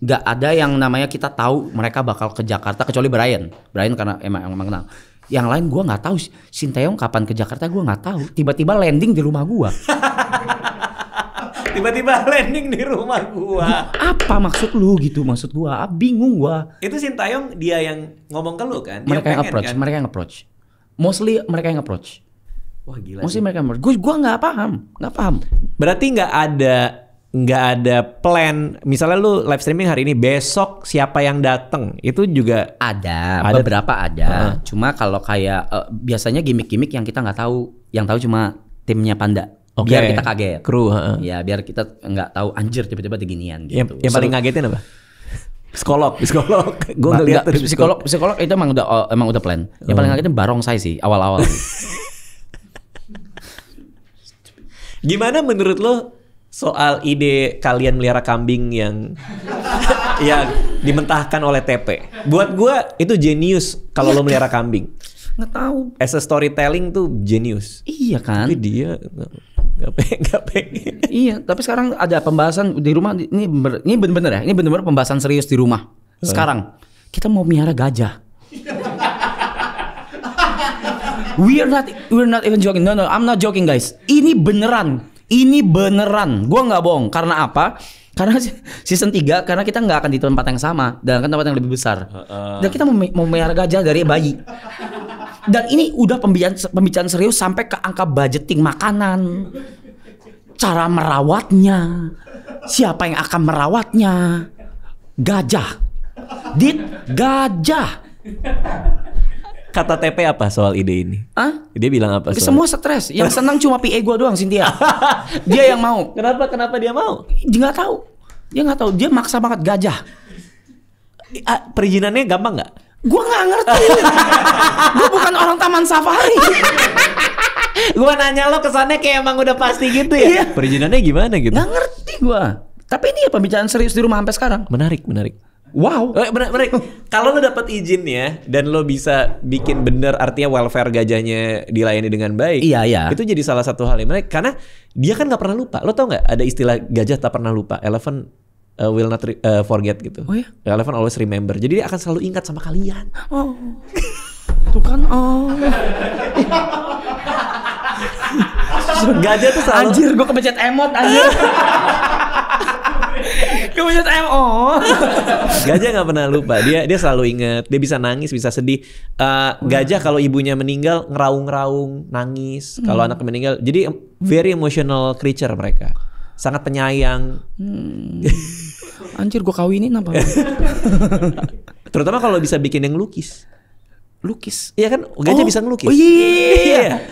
Nggak ada yang namanya kita tahu mereka bakal ke Jakarta kecuali Brian karena emang kenal. Yang lain gue nggak tahu Sinteyong kapan ke Jakarta, gue nggak tahu. Tiba-tiba landing di rumah gue. Tiba-tiba landing di rumah gua. Apa maksud lu gitu? Maksud gua bingung gua. Itu Sintayong dia yang ngomong ke lu kan? Mereka yang approach, kan? Mereka yang approach. Mostly mereka yang approach. Wah gila. Mostly mereka yang approach. Gua nggak paham. Berarti nggak ada plan. Misalnya lu live streaming hari ini, besok siapa yang datang? Itu juga ada. Beberapa ada. Cuma kalau kayak biasanya gimmick-gimmick yang kita nggak tahu, yang tahu cuma timnya Panda. Biar kita kaget. Kru, ya biar kita nggak tahu anjir tiba-tiba beginian gitu. Yang paling ngagetin apa? Psikolog. Gue ngeliat psikolog itu emang udah plan. Yang paling ngagetin barongsai sih awal-awal. Gimana menurut lo soal ide kalian melihara kambing yang dimentahkan oleh TP? Buat gue itu jenius kalau lo melihara kambing. Nggak tahu. As a storytelling tuh jenius. Iya kan? Tapi dia nggak pengen. Iya, tapi sekarang ada pembahasan di rumah. Ini bener-bener ya. Ini bener-bener pembahasan serius di rumah. Sekarang kita mau melihara gajah. We're not even joking. No, I'm not joking guys. Ini beneran. Gua nggak bohong. Karena apa? Karena season 3 karena kita nggak akan di tempat yang sama dan kan tempat yang lebih besar. Dan kita mau melihara gajah dari bayi. Dan ini udah pembicaraan serius sampai ke angka budgeting makanan, cara merawatnya, siapa yang akan merawatnya, gajah. Kata TP apa soal ide ini? Dia bilang apa? Semua stres. Yang senang cuma PA gue doang, Cynthia. Dia yang mau. Kenapa dia mau? Dia nggak tahu. Dia maksa banget gajah. Perizinannya gampang nggak? Gue nggak ngerti. Gue bukan orang taman safari. Gue nanya lo kesannya kayak emang udah pasti gitu ya. Iya. Perizinannya gimana gitu? Nggak ngerti gue. Tapi ini ya pembicaraan serius di rumah sampai sekarang. Menarik. Wow. Menarik. Kalau lo dapet izinnya dan lo bisa bikin bener, artinya welfare gajahnya dilayani dengan baik. Iya. Itu jadi salah satu hal yang menarik karena dia kan nggak pernah lupa. Lo tau nggak ada istilah gajah tak pernah lupa. Elephant will not forget gitu. Oh ya? Elephant always remember. Jadi dia akan selalu ingat sama kalian. Oh. Tuh kan. Oh. Gajah tuh selalu. Anjir, gue kepencet emot anjir. Kepencet emot. Gajah nggak pernah lupa. Dia selalu ingat. Dia bisa nangis, bisa sedih. Gajah kalau ibunya meninggal ngeraung-ngeraung, nangis. Kalau anaknya meninggal, jadi very emotional creature mereka. Sangat penyayang. Anjir, gue kawinin apa? Terutama kalau bisa bikin yang lukis. Iya kan, gajah bisa ngelukis. Oh iya.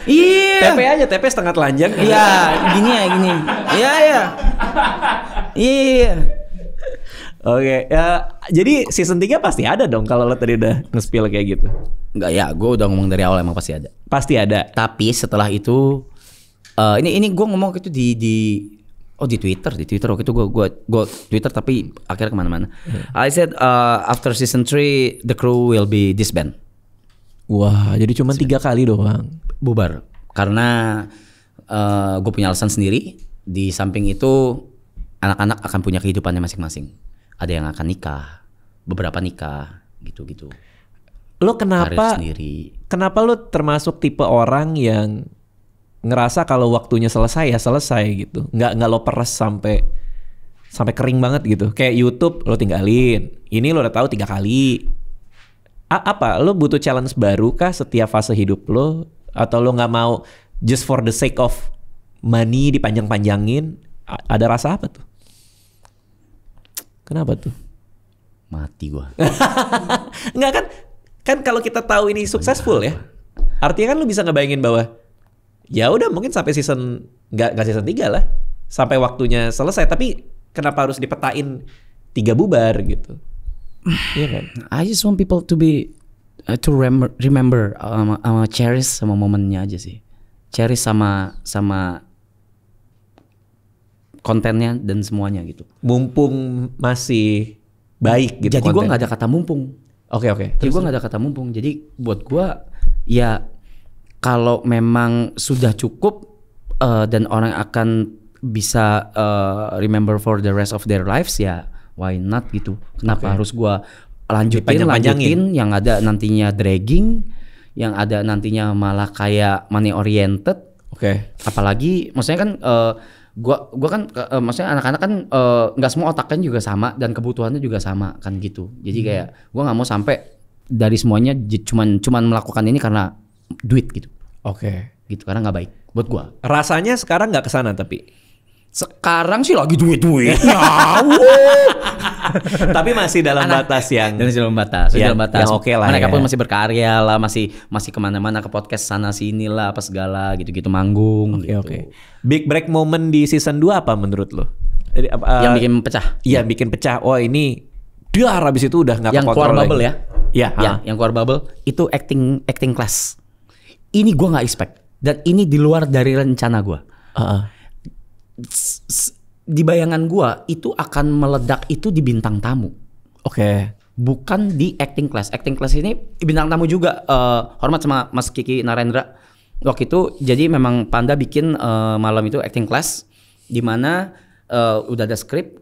TP aja, TP setengah telanjang. Iya, gini. Iya. Oke, jadi season 3 pasti ada dong kalau lo tadi udah nge-spill kayak gitu. Enggak ya, gue udah ngomong dari awal emang pasti ada. Pasti ada. Tapi setelah itu, ini gue ngomong itu di Twitter waktu itu gue Twitter tapi akhirnya kemana-mana. I said after season 3 the crew will be disband. Wah, jadi cuma 3 kali doang bubar karena gue punya alasan sendiri. Di samping itu anak-anak akan punya kehidupannya masing-masing. Ada yang akan nikah, beberapa nikah, gitu-gitu. Lo kenapa lo termasuk tipe orang yang ngerasa kalau waktunya selesai ya selesai gitu, nggak lo peres sampai kering banget gitu? Kayak YouTube lo tinggalin, ini lo udah tahu 3 kali. Apa lo butuh challenge baru kah setiap fase hidup lo, atau lo nggak mau just for the sake of money dipanjang-panjangin? Ada rasa apa tuh? Kenapa tuh? Mati gua. Nggak kan kalau kita tahu ini successful ya, artinya kan lo bisa ngebayangin bahwa ya udah mungkin sampai season nggak season 3 lah, sampai waktunya selesai. Tapi kenapa harus dipetain 3 bubar gitu? Iya kan? I just want people to be to remember cherish sama momennya aja sih. Cherish sama kontennya dan semuanya gitu. Mumpung masih baik gitu. Jadi gue nggak ada kata mumpung. Oke. Jadi gue nggak ada kata mumpung. Jadi buat gue ya kalau memang sudah cukup, dan orang akan bisa remember for the rest of their lives, ya why not gitu. Kenapa harus gua lanjutin yang ada nantinya dragging, yang ada nantinya malah kayak money oriented. Apalagi maksudnya kan gua kan maksudnya anak-anak kan nggak semua otaknya juga sama dan kebutuhannya juga sama kan gitu. Jadi kayak gua nggak mau sampai dari semuanya cuman melakukan ini karena duit gitu. Gitu, karena nggak baik buat gua. Rasanya sekarang nggak kesana tapi. Sekarang sih lagi duit-duit. Tapi masih dalam batas yang. Dalam batas. Dalam batas. Yang oke lah. Mereka ya. pun masih berkarya lah, masih kemana-mana, ke podcast sana sini lah, apa segala gitu-gitu, manggung. Oke. Big break moment di season 2 apa menurut lo? Yang bikin pecah. Iya, bikin pecah. Oh ini dar habis itu udah nggak yang keluar bubble lagi. Yang keluar bubble itu acting class. Ini gue nggak expect dan ini di luar dari rencana gue. Di bayangan gua itu akan meledak itu di bintang tamu. Bukan di acting class. Acting class ini bintang tamu juga, hormat sama Mas Kiki Narendra. Waktu itu jadi memang Panda bikin malam itu acting class di mana udah ada skrip,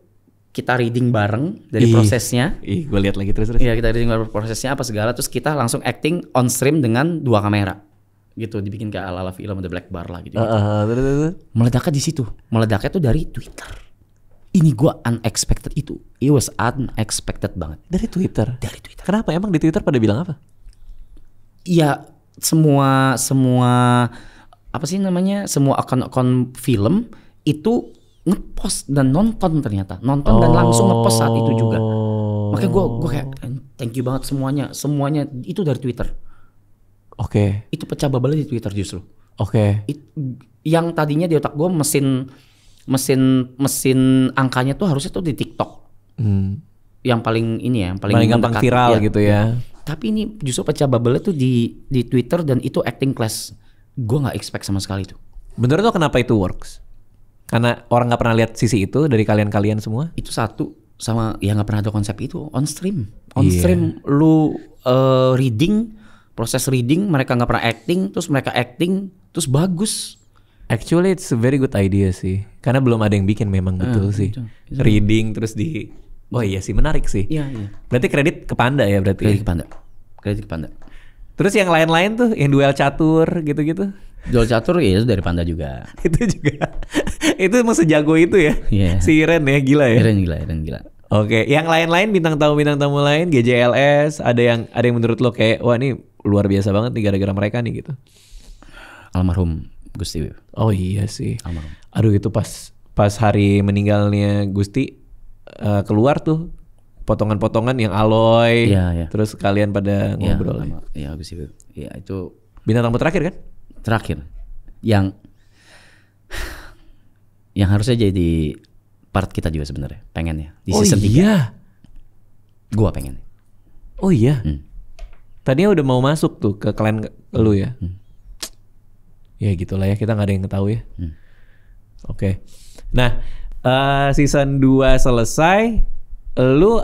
kita reading bareng dari prosesnya. Gue lihat lagi terus. Iya, kita reading bareng prosesnya apa segala, terus kita langsung acting on stream dengan 2 kamera. Gitu, dibikin kayak ala-ala film The Black Bar lah gitu. Meledaknya di situ. Meledaknya tuh dari Twitter. Ini gua unexpected itu. It was unexpected banget. Dari Twitter. Kenapa? Emang di Twitter pada bilang apa? Iya, semua apa sih namanya? Semua akun-akun film itu ngepost dan nonton ternyata. Nonton dan langsung ngepost saat itu juga. Makanya gua kayak thank you banget semuanya itu dari Twitter. Itu pecah bubble di Twitter justru. Yang tadinya di otak gue mesin angkanya tuh harusnya tuh di TikTok. Yang paling ini ya, yang paling gampang viral gitu ya. Tapi ini justru pecah bubble itu di Twitter dan itu acting class. Gue nggak expect sama sekali itu. Menurut lo kenapa itu works? Karena orang nggak pernah lihat sisi itu dari kalian semua? Itu satu, sama ya nggak pernah ada konsep itu on stream. Stream lu reading. Proses reading, mereka nggak pernah acting, terus bagus. Actually it's a very good idea sih, karena belum ada yang bikin memang betul sih. Itu. Reading terus oh iya sih, menarik sih. Iya. Berarti kredit ke Panda ya berarti. Kredit ke Panda. Terus yang lain-lain tuh, yang duel catur gitu-gitu. Duel catur ya itu dari Panda juga. Itu juga. Itu emang sejago itu ya. Si Iren ya, gila ya. Iren gila. Yang lain-lain bintang tamu lain, GJLS, ada yang menurut lo kayak wah ini luar biasa banget nih gara-gara mereka nih gitu. Almarhum Gusti. Oh iya sih. Almarhum. Aduh itu pas hari meninggalnya Gusti keluar tuh potongan-potongan yang Aloy. Iya. Terus kalian pada ngobrol. Iya Gusti. Iya itu bintang tamu terakhir kan? Terakhir. Yang harusnya jadi part kita juga sebenarnya, pengennya di season 3. Iya. Gua pengen. Oh iya. Tadinya udah mau masuk tuh ke klan lu ya. Ya gitulah ya, kita nggak ada yang tahu ya. Oke. Nah, season 2 selesai, lu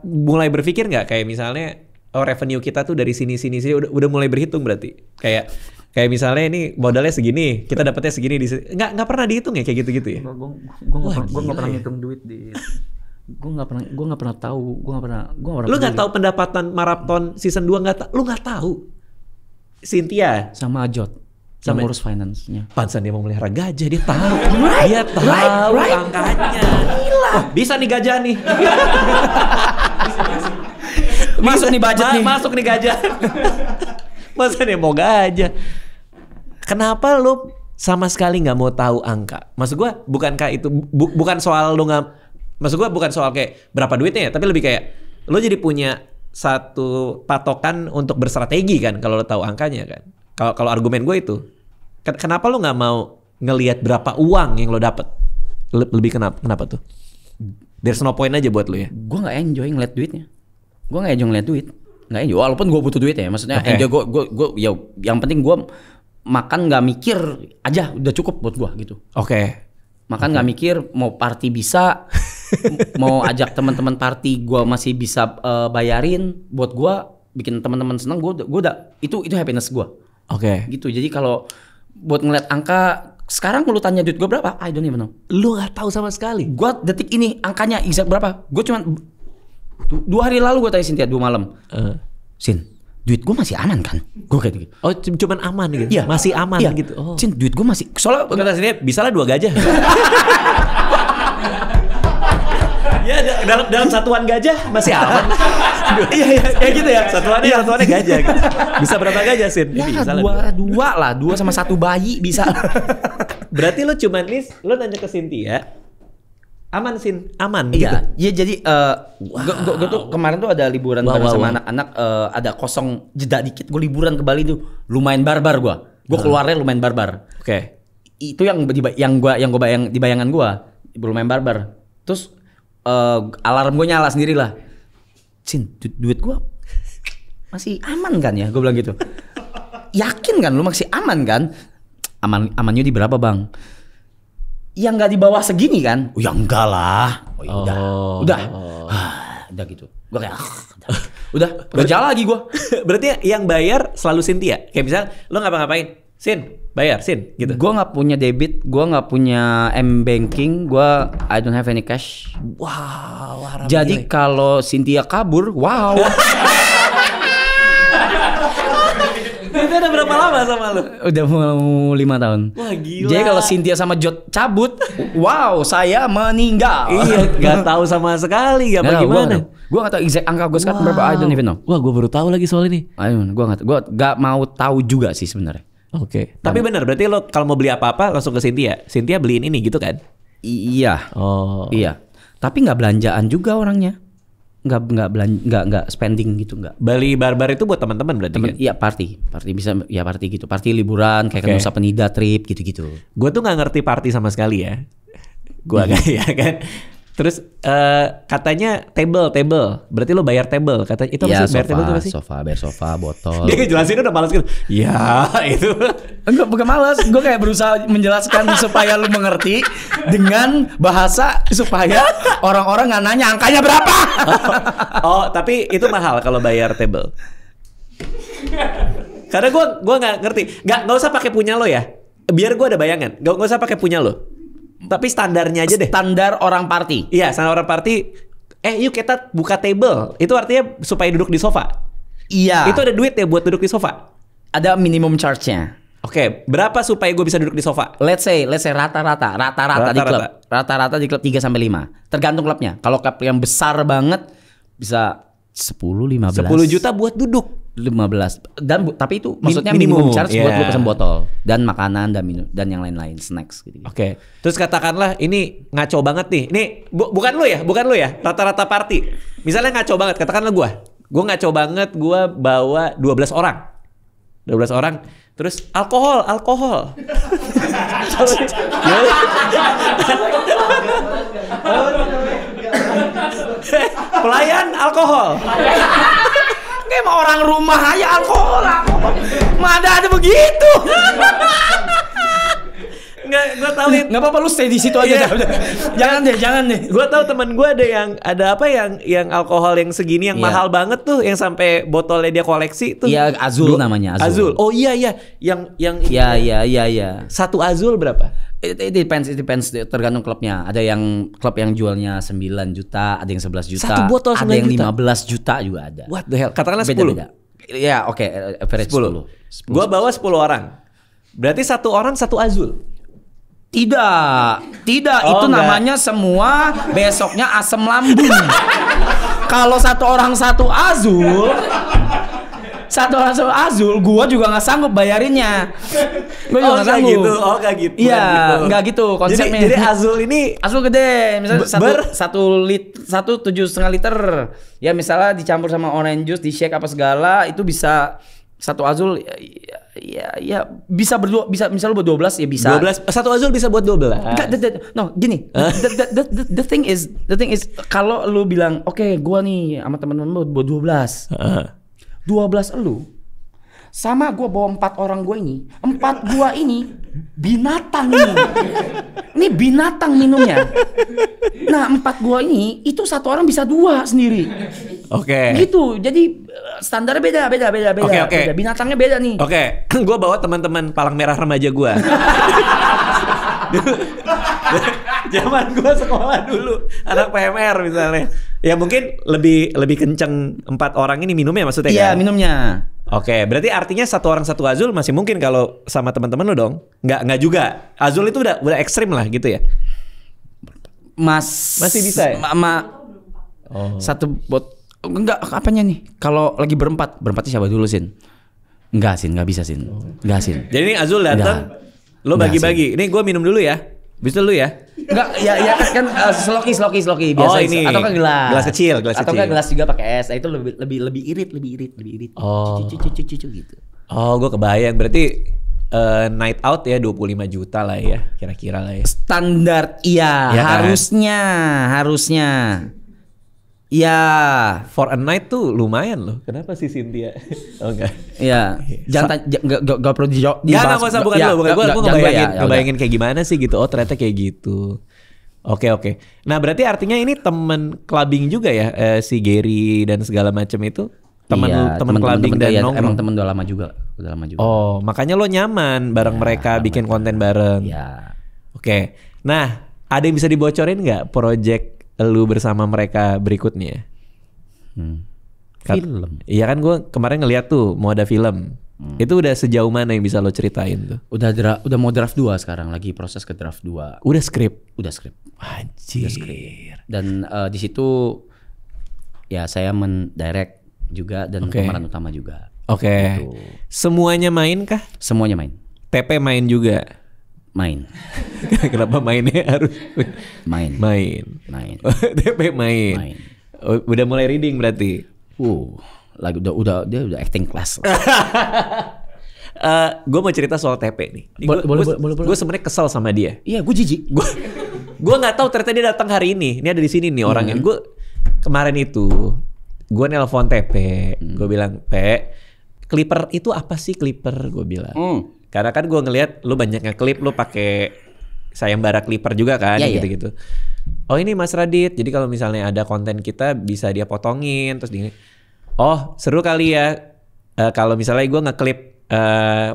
mulai berpikir nggak kayak misalnya revenue kita tuh dari sini udah mulai berhitung berarti. Kayak misalnya ini modalnya segini, kita dapetnya segini nggak pernah dihitung ya kayak gitu-gitu ya? Gue nggak pernah ngitung duit di. Gue nggak pernah tahu. Lu nggak tahu pendapatan maraton season 2 lu nggak tahu? Cynthia sama Ajot sama ngurus finance-nya. Pansan dia mau melihara gajah, dia tahu. Dia tahu angkanya. Gila. Oh, bisa nih gajah nih. Masuk nih budget nih. Masuk nih gajah. Masa dia mau gajah? Kenapa lu sama sekali nggak mau tahu angka? Maksud gue bukankah itu bukan soal lu nggak. Maksud gue bukan soal kayak berapa duitnya ya, tapi lebih kayak lo jadi punya satu patokan untuk berstrategi kan kalau lo tahu angkanya kan. Kalau argumen gue itu, kenapa lo nggak mau ngelihat berapa uang yang lo dapet? Lebih kenapa tuh? There's no point aja buat lo ya. Gue nggak enjoy ngeliat duitnya. Gue nggak enjoy ngeliat duit. Nggak enjoy. Walaupun gue butuh duit ya. Maksudnya enjoy gue ya. Yang penting gue makan nggak mikir aja udah cukup buat gue gitu. Makan nggak mikir mau party bisa. Mau ajak teman-teman party gue masih bisa bayarin buat gue bikin teman-teman senang, gue udah itu happiness gue. Gitu. Jadi kalau buat ngeliat angka. Sekarang lu tanya duit gue berapa? I don't even know. Lu nggak tahu sama sekali. Gue detik ini angkanya exact berapa? Gue cuma 2 hari lalu gue tanya Cynthia 2 malam. Sin, duit gue masih aman kan? Gue kayak gitu. Oh, cuman aman gitu. Iya. Masih aman Iya. gitu. Oh. Sin, duit gue masih. Soalnya Kata sini bisa lah 2 gajah. Ya dalam satuan gajah masih aman. iya kayak gitu ya. Satuannya gajah. Gitu. Bisa berapa gajah Sin? Ya Bisa dua lah, 2 sama 1 bayi bisa. Berarti lo cuman nih, lo nanya ke Cynthia, aman Sin, aman gitu. Iya jadi gue tuh kemarin tuh ada liburan bareng sama anak-anak, ada kosong jeda dikit, gue liburan ke Bali tuh, lumayan barbar gue keluarnya lumayan barbar. Oke. Itu yang di bayangan gue lumayan barbar. Terus alarm gue nyala sendiri lah. Sin, duit gue masih aman kan ya? Gue bilang gitu. Yakin kan lu masih aman kan? Amannya di berapa bang? Yang nggak di bawah segini kan? Oh ya enggak lah. Oh ya udah gitu. Gue kayak udah jalan lagi gue. Berarti yang bayar selalu Cynthia. Kayak misal lo ngapa-ngapain, Sin, bayar Sin gitu. Gue nggak punya debit, gue nggak punya M-banking, I don't have any cash. Wow. Jadi kalau Cynthia kabur, wow. Itu udah berapa lama sama lo? Udah mau 5 tahun. Wah gila. Jadi kalau Cynthia sama Jod cabut, wow, saya meninggal. Iya, nggak tahu sama sekali apa gimana. Gue nggak tahu exact angka gue sekarang berapa. I don't even know. Wah, gue baru tahu lagi soal ini. Gue nggak mau tahu juga sih sebenarnya. Oke. Tapi benar, berarti lo kalau mau beli apa-apa langsung ke Cynthia. Cynthia beliin ini gitu kan? Iya. Oh. Iya. Tapi nggak belanjaan juga orangnya. Nggak spending gitu nggak. Bali Barbar itu buat teman-teman berarti kan? Iya party bisa ya party gitu, party liburan kayak Nusa Penida trip gitu-gitu. Gue tuh nggak ngerti party sama sekali ya. Gue ya kan. Terus katanya table, berarti lo bayar table. Kata itu apa sih? Bayar table itu apa sih? Bayar sofa, botol. Dia ngejelasin udah malas gitu. Ya itu. Enggak bukan malas, gue kayak berusaha menjelaskan supaya lu mengerti dengan bahasa supaya orang-orang nggak nanya angkanya berapa. Oh, tapi itu mahal kalau bayar table. Karena gue nggak ngerti. Nggak usah pakai punya lo ya. Biar gue ada bayangan. Nggak usah pakai punya lo. Tapi standarnya aja deh. Standar orang party. Iya, standar orang party. Yuk kita buka table. Itu artinya supaya duduk di sofa. Iya. Itu ada duit ya buat duduk di sofa. Ada minimum charge-nya. Oke, berapa supaya gue bisa duduk di sofa? Let's say rata-rata di klub. Rata-rata di klub 3 sampai 5. Tergantung klubnya. Kalau klub yang besar banget bisa 10, 15. 10 juta buat duduk. 15 tapi itu maksudnya minimum charge buat lu pesen botol dan makanan dan yang lain-lain snacks gitu. Oke. Terus katakanlah ini ngaco banget nih. Ini bukan lu ya, rata-rata party. Misalnya ngaco banget, katakanlah gue ngaco banget, gue bawa 12 orang. Terus alkohol. Pelayan alkohol. Kayak mau orang rumah aja alkohol. Mana ada begitu. Nggak, gue tahu. Nggak apa-apa lu stay di situ aja. Udah. Jangan deh. Gue tahu teman gue ada yang alkohol yang segini yang mahal banget tuh, yang sampai botolnya dia koleksi tuh. Iya, Azul namanya. Azul. Oh iya. Yang Iya. Satu Azul berapa? It depends tergantung klubnya. Ada yang klub yang jualnya 9 juta, ada yang 11 juta. Satu botol 9 ada yang juta. 15 juta juga ada. What the hell? Katakanlah 10. Beda-beda. Ya, oke, average 10. Gua bawa 10 orang. Berarti satu orang satu Azul. Tidak, Oh, itu enggak. namanya semua besoknya asam lambung. Kalau satu orang satu Azul, gua juga nggak sanggup bayarinnya. Gua juga nggak sanggup. Gitu. Oh, nggak gitu. Iya, nggak gitu konsepnya. Jadi Azul ini Azul gede, misalnya satu 7,5 liter. Ya misalnya dicampur sama orange juice, di shake apa segala, itu bisa satu Azul ya bisa berdua, bisa misalnya buat 12 ya bisa. 12 satu Azul bisa buat 12. Enggak, gini. The thing is kalau lu bilang, "Oke, gua nih sama teman-teman lu buat 12." 12 elu sama gue bawa 4 orang gue ini. 4 gua ini binatang ini. Ini binatang minumnya. Nah 4 gua ini itu 1 orang bisa 2 sendiri. Oke. Gitu. Jadi standarnya beda. Oke. Beda. Binatangnya beda nih. Oke. Gue bawa teman-teman palang merah remaja gue. Zaman gue sekolah dulu anak PMR misalnya. Ya mungkin lebih kenceng 4 orang ini minumnya maksudnya kan? Iya minumnya. Oke, berarti artinya 1 orang 1 Azul masih mungkin kalau sama teman-teman lo dong? Nggak juga. Azul itu udah ekstrim lah gitu ya? Masih bisa ya? Satu bot enggak apanya nih? Kalau lagi berempatnya siapa dulu Sin? Enggak Sin, nggak bisa Sin. Enggak Sin. Jadi ini Azul datang, lo bagi-bagi. Ini gue minum dulu ya. Bisa lu ya? Enggak, ya kan sloki biasa. Ini. Atau kan gelas. Gelas kecil. Atau kan gelas juga pakai es. Itu lebih irit. Oh. Cucu gitu. Oh, gue kebayang. Berarti night out ya 25 juta lah ya, kira-kira lah ya. Standar iya, ya kan? harusnya. Ya, for a night tuh lumayan loh. Kenapa sih Cynthia? Oh enggak. Iya. Jangan enggak perlu dijawab. Enggak usah, bukan ya, lu. Gue ngebayangin ngebayangin kayak gimana sih gitu. Oh, ternyata kayak gitu. Oke. Nah, berarti artinya ini temen clubbing juga ya, si Gary dan segala macam itu. Temen clubbing dan nongkrong. Emang temen udah lama juga. Oh, makanya lo nyaman bareng mereka bikin konten bareng. Iya. Oke. Nah, ada yang bisa dibocorin nggak project lu bersama mereka berikutnya? Film. Iya kan gue kemarin ngeliat tuh mau ada film. Itu udah sejauh mana yang bisa lo ceritain tuh? Udah mau draft 2 sekarang, lagi proses ke draft 2. Udah skrip. Anjir. Dan di situ ya saya mendirect juga dan pemeran utama juga. Oke. Gitu. Semuanya main kah? Semuanya main. TP main juga. Main. Kenapa mainnya harus main. TP main. Oh, udah mulai reading berarti. Lagi dia udah acting class. Gue mau cerita soal TP nih. Boleh. Gue sebenarnya kesel sama dia. Iya, gue jijik. Gue nggak tahu ternyata dia datang hari ini. Ini ada di sini nih orangnya. Gue kemarin itu gue nelpon TP. Gue bilang, Clipper itu apa sih Clipper? Gue bilang. Karena kan gue ngelihat lu banyak nge-clip, lu pakai sayembara Clipper juga kan, gitu-gitu. Oh ini Mas Radit, jadi kalau misalnya ada konten kita bisa dia potongin terus gini. Oh seru kali ya kalau misalnya gue nge-clip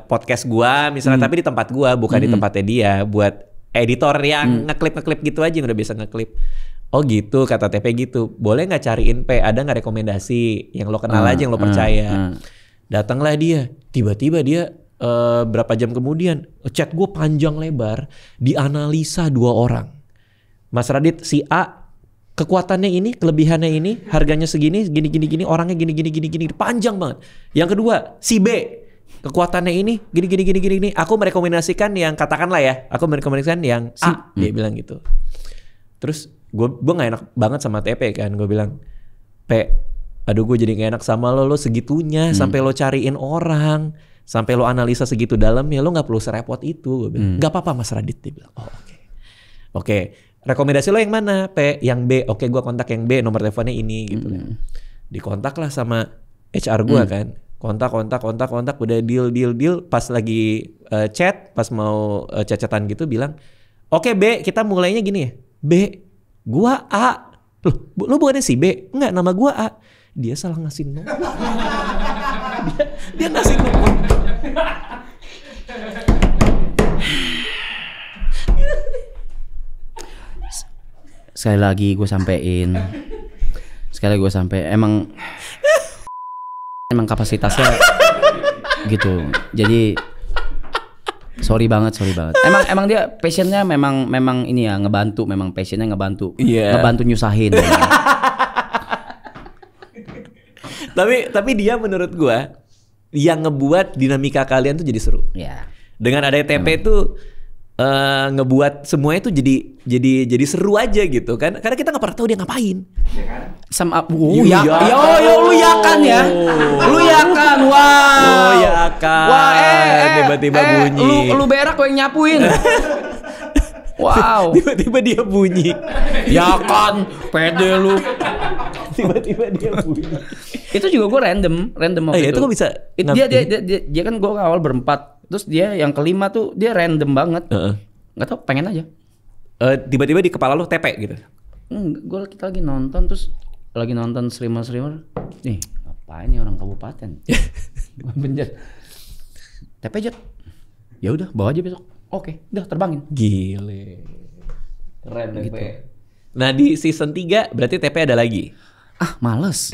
podcast gue misalnya, tapi di tempat gue bukan di tempatnya dia, buat editor yang nge-clip gitu aja yang udah biasa nge-clip. Oh gitu, kata TP gitu. Boleh nggak cariin ada nggak rekomendasi yang lo kenal aja, yang lo percaya. Datanglah dia, tiba-tiba dia berapa jam kemudian chat gue panjang lebar, dianalisa 2 orang. Mas Radit, si A kekuatannya ini, kelebihannya ini, harganya segini, gini, orangnya gini, panjang banget. Yang kedua, si B kekuatannya ini, gini. Aku merekomendasikan yang, katakanlah ya, aku merekomendasikan yang A, dia bilang gitu. Terus gue gak enak banget sama TP kan, gue bilang, aduh gue jadi gak enak sama lo segitunya, sampai lo cariin orang, sampai lo analisa segitu dalamnya, lo gak perlu serepot itu. Gue bilang, gak apa-apa Mas Radit, dia bilang. Oh oke. Rekomendasi lo yang mana? Yang B. Oke, gue kontak yang B, nomor teleponnya ini gitu kan. Dikontak lah sama HR gue kan. Kontak, udah deal. Pas lagi chat, pas mau chat-chatan gitu bilang, oke B, kita mulainya gini ya. B, gua A. Lo bukannya si B? Enggak, nama gua A. Dia salah ngasih nomor. dia ngasih nomor. Sekali lagi gue sampein. Emang kapasitasnya gitu. Jadi sorry banget. Emang dia passionnya memang ini ya, ngebantu. Memang passionnya ngebantu. Ngebantu nyusahin. Tapi dia menurut gue yang ngebuat dinamika kalian tuh jadi seru. Dengan ada TP tuh ngebuat semuanya tuh jadi seru aja gitu kan, karena kita nggak pernah tahu dia ngapain. Sama lu yakan ya, wow. Tiba-tiba bunyi. Lu berak gue yang nyapuin. Wow. Tiba-tiba dia bunyi. Ya kan, pede lu. Tiba-tiba dia bunyi. Itu juga gue random waktu Itu kok bisa? Dia kan gue awal berempat, terus dia yang kelima tuh dia random banget. Nggak tau, pengen aja. Tiba-tiba di kepala lu TP gitu. Kita lagi nonton, terus lagi nonton streamer. Nih, ngapain nih orang kabupaten? Bener. TP aja. Ya udah, bawa aja besok. Oke, udah terbangin. Gile. Keren gitu. TP. Nah, di season 3 berarti TP ada lagi. Males.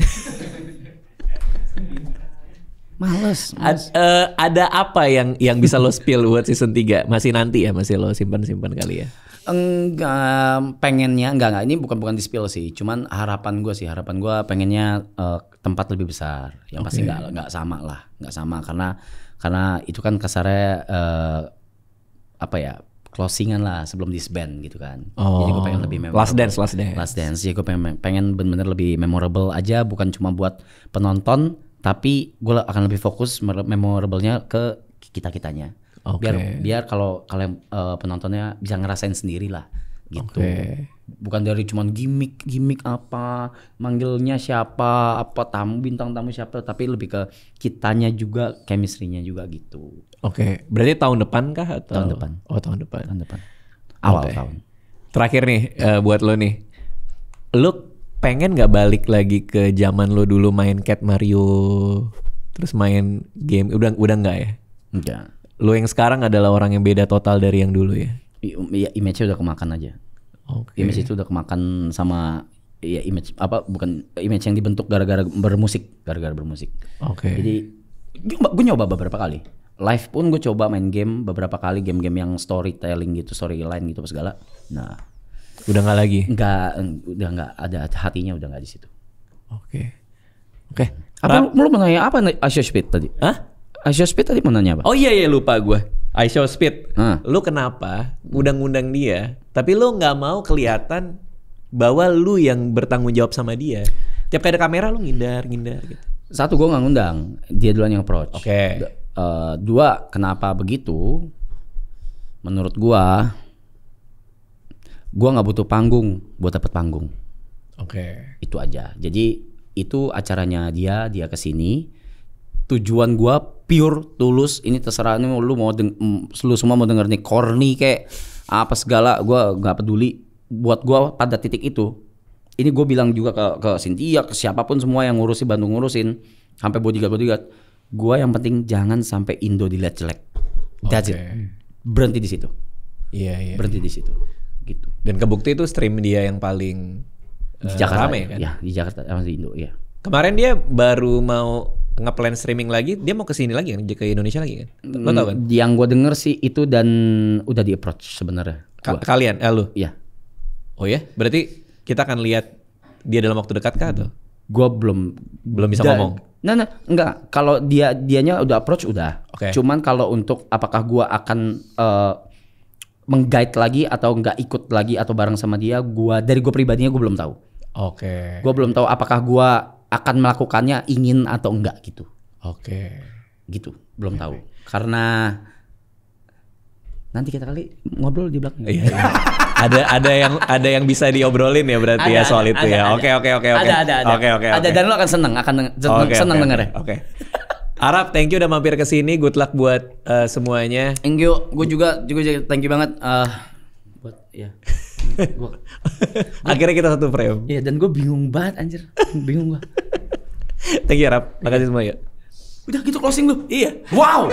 Ada apa yang bisa lo spill buat season 3? Masih nanti ya, masih lo simpan kali ya? Enggak, pengennya enggak. Ini bukan di spill sih. Cuman harapan gue pengennya tempat lebih besar. Yang pasti enggak sama lah, karena itu kan kasarnya closingan lah sebelum disband gitu kan. Jadi gue pengen lebih memorable. Last dance. Jadi gue pengen bener-bener lebih memorable aja, bukan cuma buat penonton, tapi gue akan lebih fokus memorablenya ke kita-kitanya. Biar kalau kalian penontonnya bisa ngerasain sendiri lah gitu. Bukan dari cuman gimmick apa, manggilnya siapa, bintang tamu siapa, tapi lebih ke kitanya juga, chemistry-nya juga gitu. Berarti tahun depan kah atau? Tahun depan. Tahun depan. Awal tahun. Terakhir nih buat lo nih. Lo pengen nggak balik lagi ke zaman lo dulu main Cat Mario, terus main game? Udah nggak ya? Enggak. Lo yang sekarang adalah orang yang beda total dari yang dulu ya? Iya, image-nya udah kemakan aja. Image itu udah kemakan sama image yang dibentuk gara-gara bermusik. Jadi gue nyoba beberapa kali. Live pun gue coba main game beberapa kali, game-game yang storytelling gitu, storyline gitu segala. Nah, udah nggak lagi? Udah nggak ada hatinya, udah nggak di situ. Oke. Apa lu mau nanya apa Asia Speed tadi? Asia Speed tadi mau nanya apa? Oh iya lupa gue. Asia Speed. Lu kenapa undang dia, tapi lu nggak mau kelihatan bahwa lu yang bertanggung jawab sama dia? Tiap kali ada kamera lu ngindar gitu. Satu, gue nggak ngundang, dia duluan yang approach. Dua, kenapa begitu? Menurut gue nggak butuh panggung buat dapet panggung. Itu aja. Jadi itu acaranya dia kesini. Tujuan gue pure, tulus. Ini terserah, ini lu semua mau denger nih corny kayak apa segala, gue nggak peduli. Buat gue pada titik itu, ini gue bilang juga ke Cynthia, ke siapapun semua yang Bandung ngurusin, sampai bodyguard. Gue yang penting jangan sampai Indo dilihat jelek. That's it. Berhenti di situ. Iya. Berhenti di situ. Gitu. Dan kebukti itu stream dia yang paling di Jakarta rame kan? Ya, di Jakarta sama di Indo, ya. Kemarin dia baru mau nge-plan streaming lagi, dia mau kesini lagi kan, ke Indonesia lagi kan? Lo tau kan? Yang gue denger sih itu, dan udah di approach sebenarnya. Kalian, lu? Iya. Oh ya, berarti kita akan lihat dia dalam waktu dekat kah atau? Gue belum bisa ngomong. Nah, enggak. Kalau dianya udah approach udah. Cuman kalau untuk apakah gue akan meng-guide lagi atau enggak ikut lagi atau bareng sama dia, dari gue pribadinya gue belum tahu. Gue belum tahu apakah gue akan melakukannya, ingin atau enggak gitu. Gitu, belum tahu. Karena nanti kita kali ngobrol di belakang. Iya. ada yang bisa diobrolin ya berarti ya soal itu ya. Oke. Ada, dan lo akan seneng dengernya. Arab, thank you udah mampir ke sini. Good luck buat semuanya. Thank you. Gue juga thank you banget buat ya. Akhirnya kita satu frame. Iya, dan gue bingung banget anjir. Bingung gue. Thank you Arab. Makasih semua ya. Udah gitu closing lu. Iya. Wow.